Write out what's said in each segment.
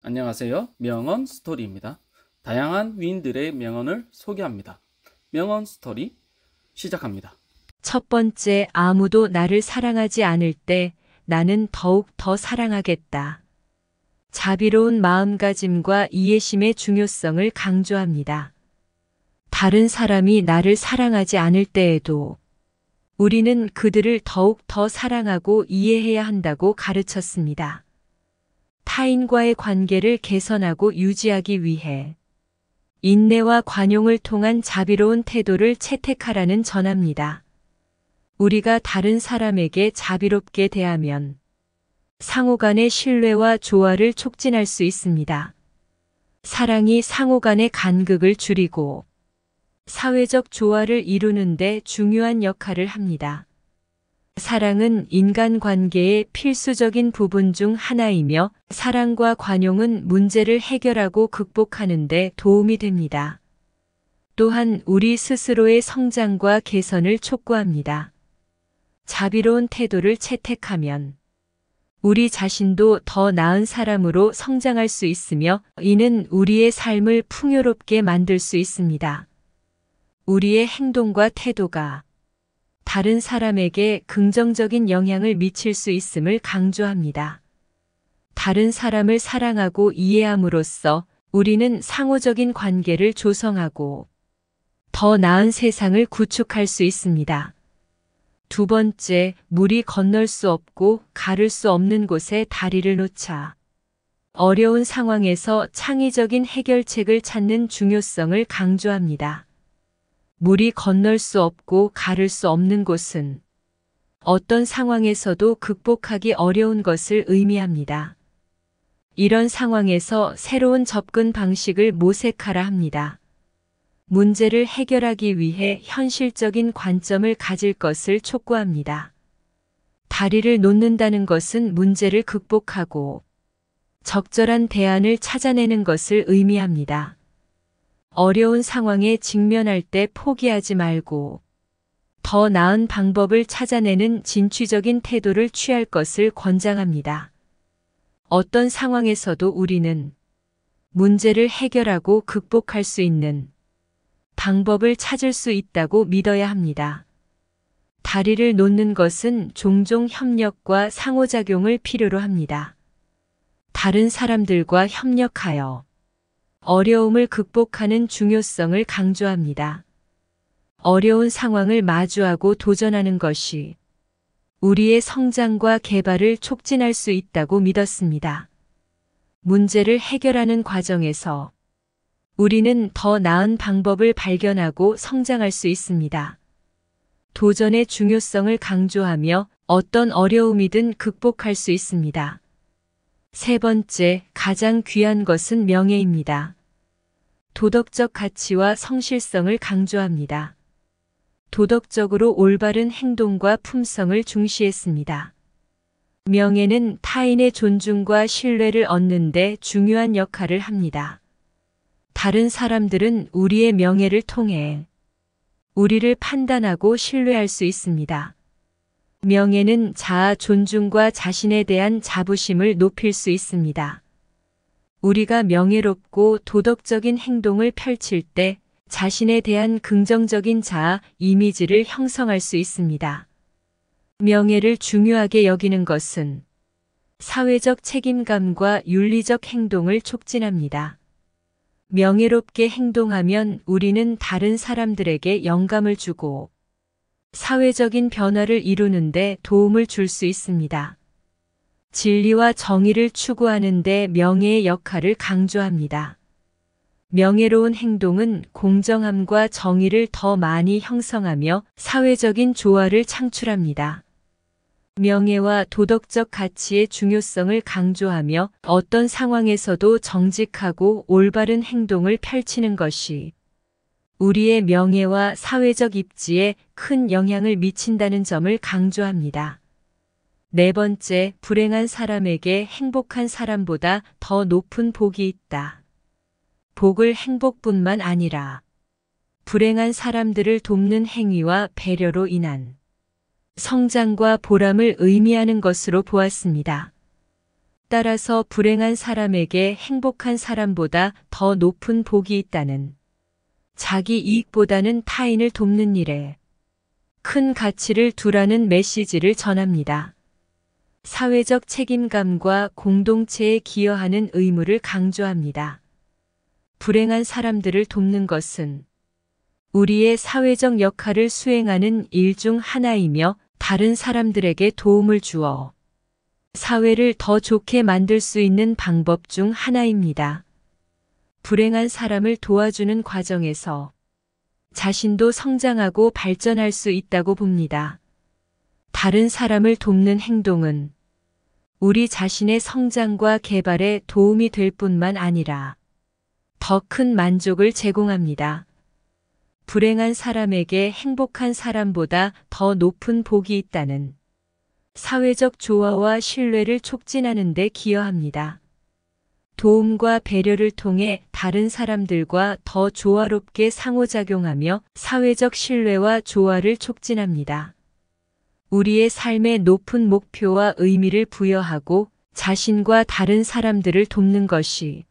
안녕하세요. 명언 스토리입니다. 다양한 위인들의 명언을 소개합니다. 명언 스토리 시작합니다. 첫 번째, 아무도 나를 사랑하지 않을 때 나는 더욱 더 사랑하겠다. 자비로운 마음가짐과 이해심의 중요성을 강조합니다. 다른 사람이 나를 사랑하지 않을 때에도 우리는 그들을 더욱 더 사랑하고 이해해야 한다고 가르쳤습니다. 타인과의 관계를 개선하고 유지하기 위해 인내와 관용을 통한 자비로운 태도를 채택하라는 전합니다. 우리가 다른 사람에게 자비롭게 대하면 상호 간의 신뢰와 조화를 촉진할 수 있습니다. 사랑이 상호 간의 간극을 줄이고 사회적 조화를 이루는 데 중요한 역할을 합니다. 사랑은 인간관계의 필수적인 부분 중 하나이며 사랑과 관용은 문제를 해결하고 극복하는 데 도움이 됩니다. 또한 우리 스스로의 성장과 개선을 촉구합니다. 자비로운 태도를 채택하면 우리 자신도 더 나은 사람으로 성장할 수 있으며 이는 우리의 삶을 풍요롭게 만들 수 있습니다. 우리의 행동과 태도가 다른 사람에게 긍정적인 영향을 미칠 수 있음을 강조합니다. 다른 사람을 사랑하고 이해함으로써 우리는 상호적인 관계를 조성하고 더 나은 세상을 구축할 수 있습니다. 두 번째, 물이 건널 수 없고 가를 수 없는 곳에 다리를 놓자. 어려운 상황에서 창의적인 해결책을 찾는 중요성을 강조합니다. 물이 건널 수 없고 가를 수 없는 곳은 어떤 상황에서도 극복하기 어려운 것을 의미합니다. 이런 상황에서 새로운 접근 방식을 모색하라 합니다. 문제를 해결하기 위해 현실적인 관점을 가질 것을 촉구합니다. 다리를 놓는다는 것은 문제를 극복하고 적절한 대안을 찾아내는 것을 의미합니다. 어려운 상황에 직면할 때 포기하지 말고 더 나은 방법을 찾아내는 진취적인 태도를 취할 것을 권장합니다. 어떤 상황에서도 우리는 문제를 해결하고 극복할 수 있는 방법을 찾을 수 있다고 믿어야 합니다. 다리를 놓는 것은 종종 협력과 상호작용을 필요로 합니다. 다른 사람들과 협력하여 어려움을 극복하는 중요성을 강조합니다. 어려운 상황을 마주하고 도전하는 것이 우리의 성장과 개발을 촉진할 수 있다고 믿었습니다. 문제를 해결하는 과정에서 우리는 더 나은 방법을 발견하고 성장할 수 있습니다. 도전의 중요성을 강조하며 어떤 어려움이든 극복할 수 있습니다. 세 번째, 가장 귀한 것은 명예입니다. 도덕적 가치와 성실성을 강조합니다. 도덕적으로 올바른 행동과 품성을 중시했습니다. 명예는 타인의 존중과 신뢰를 얻는 데 중요한 역할을 합니다. 다른 사람들은 우리의 명예를 통해 우리를 판단하고 신뢰할 수 있습니다. 명예는 자아 존중과 자신에 대한 자부심을 높일 수 있습니다. 우리가 명예롭고 도덕적인 행동을 펼칠 때 자신에 대한 긍정적인 자아 이미지를 형성할 수 있습니다. 명예를 중요하게 여기는 것은 사회적 책임감과 윤리적 행동을 촉진합니다. 명예롭게 행동하면 우리는 다른 사람들에게 영감을 주고 사회적인 변화를 이루는 데 도움을 줄 수 있습니다. 진리와 정의를 추구하는 데 명예의 역할을 강조합니다. 명예로운 행동은 공정함과 정의를 더 많이 형성하며 사회적인 조화를 창출합니다. 명예와 도덕적 가치의 중요성을 강조하며 어떤 상황에서도 정직하고 올바른 행동을 펼치는 것이 우리의 명예와 사회적 입지에 큰 영향을 미친다는 점을 강조합니다. 네 번째, 불행한 사람에게 행복한 사람보다 더 높은 복이 있다. 복을 행복뿐만 아니라 불행한 사람들을 돕는 행위와 배려로 인한 성장과 보람을 의미하는 것으로 보았습니다. 따라서 불행한 사람에게 행복한 사람보다 더 높은 복이 있다는, 자기 이익보다는 타인을 돕는 일에 큰 가치를 두라는 메시지를 전합니다. 사회적 책임감과 공동체에 기여하는 의무를 강조합니다. 불행한 사람들을 돕는 것은 우리의 사회적 역할을 수행하는 일 중 하나이며 다른 사람들에게 도움을 주어 사회를 더 좋게 만들 수 있는 방법 중 하나입니다. 불행한 사람을 도와주는 과정에서 자신도 성장하고 발전할 수 있다고 봅니다. 다른 사람을 돕는 행동은 우리 자신의 성장과 개발에 도움이 될 뿐만 아니라 더 큰 만족을 제공합니다. 불행한 사람에게 행복한 사람보다 더 높은 복이 있다는 사회적 조화와 신뢰를 촉진하는 데 기여합니다. 도움과 배려를 통해 다른 사람들과 더 조화롭게 상호작용하며 사회적 신뢰와 조화를 촉진합니다. 우리의 삶에 높은 목표와 의미를 부여하고 자신과 다른 사람들을 돕는 것이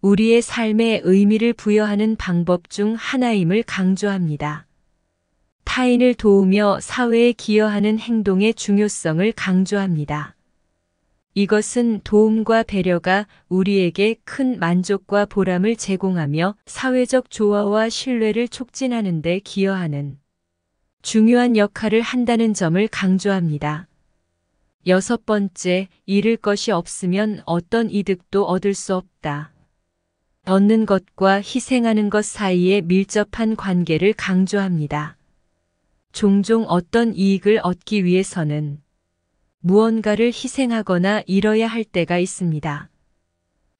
우리의 삶에 의미를 부여하는 방법 중 하나임을 강조합니다. 타인을 도우며 사회에 기여하는 행동의 중요성을 강조합니다. 이것은 도움과 배려가 우리에게 큰 만족과 보람을 제공하며 사회적 조화와 신뢰를 촉진하는 데 기여하는 중요한 역할을 한다는 점을 강조합니다. 6번째, 잃을 것이 없으면 어떤 이득도 얻을 수 없다. 얻는 것과 희생하는 것 사이의 밀접한 관계를 강조합니다. 종종 어떤 이익을 얻기 위해서는 무언가를 희생하거나 잃어야 할 때가 있습니다.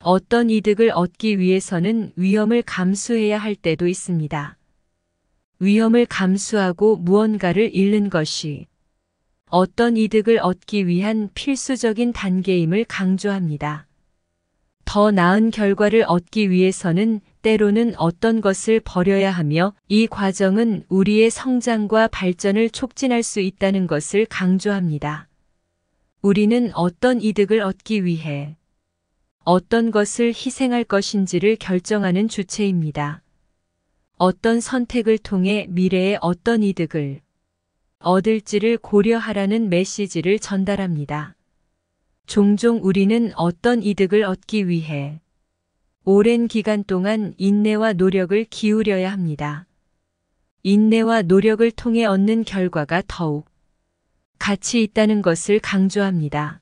어떤 이득을 얻기 위해서는 위험을 감수해야 할 때도 있습니다. 위험을 감수하고 무언가를 잃는 것이 어떤 이득을 얻기 위한 필수적인 단계임을 강조합니다. 더 나은 결과를 얻기 위해서는 때로는 어떤 것을 버려야 하며 이 과정은 우리의 성장과 발전을 촉진할 수 있다는 것을 강조합니다. 우리는 어떤 이득을 얻기 위해 어떤 것을 희생할 것인지를 결정하는 주체입니다. 어떤 선택을 통해 미래에 어떤 이득을 얻을지를 고려하라는 메시지를 전달합니다. 종종 우리는 어떤 이득을 얻기 위해 오랜 기간 동안 인내와 노력을 기울여야 합니다. 인내와 노력을 통해 얻는 결과가 더욱 가치 있다는 것을 강조합니다.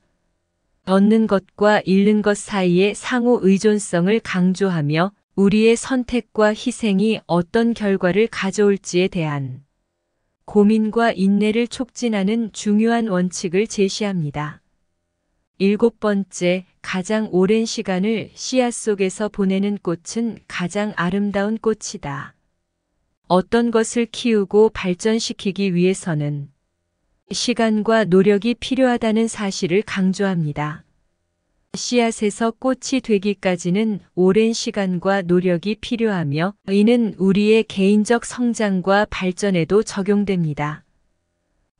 얻는 것과 잃는 것 사이의 상호 의존성을 강조하며 우리의 선택과 희생이 어떤 결과를 가져올지에 대한 고민과 인내를 촉진하는 중요한 원칙을 제시합니다. 7번째, 가장 오랜 시간을 씨앗 속에서 보내는 꽃은 가장 아름다운 꽃이다. 어떤 것을 키우고 발전시키기 위해서는 시간과 노력이 필요하다는 사실을 강조합니다. 씨앗에서 꽃이 되기까지는 오랜 시간과 노력이 필요하며 이는 우리의 개인적 성장과 발전에도 적용됩니다.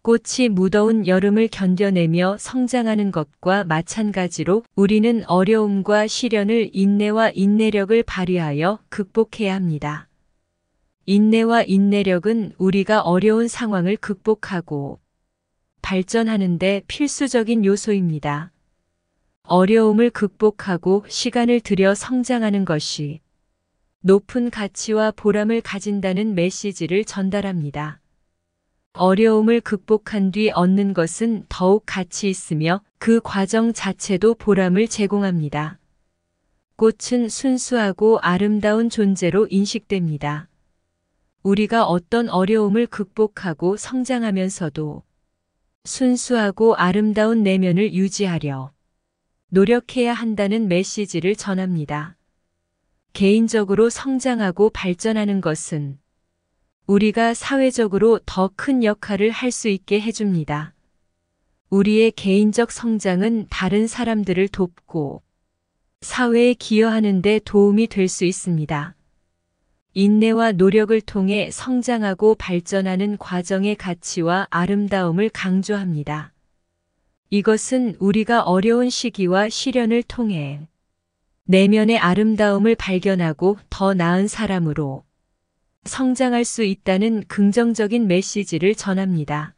꽃이 무더운 여름을 견뎌내며 성장하는 것과 마찬가지로 우리는 어려움과 시련을 인내와 인내력을 발휘하여 극복해야 합니다. 인내와 인내력은 우리가 어려운 상황을 극복하고 발전하는 데 필수적인 요소입니다. 어려움을 극복하고 시간을 들여 성장하는 것이 높은 가치와 보람을 가진다는 메시지를 전달합니다. 어려움을 극복한 뒤 얻는 것은 더욱 가치 있으며 그 과정 자체도 보람을 제공합니다. 꽃은 순수하고 아름다운 존재로 인식됩니다. 우리가 어떤 어려움을 극복하고 성장하면서도 순수하고 아름다운 내면을 유지하려 노력해야 한다는 메시지를 전합니다. 개인적으로 성장하고 발전하는 것은 우리가 사회적으로 더 큰 역할을 할 수 있게 해줍니다. 우리의 개인적 성장은 다른 사람들을 돕고 사회에 기여하는 데 도움이 될 수 있습니다. 인내와 노력을 통해 성장하고 발전하는 과정의 가치와 아름다움을 강조합니다. 이것은 우리가 어려운 시기와 시련을 통해 내면의 아름다움을 발견하고 더 나은 사람으로 성장할 수 있다는 긍정적인 메시지를 전합니다.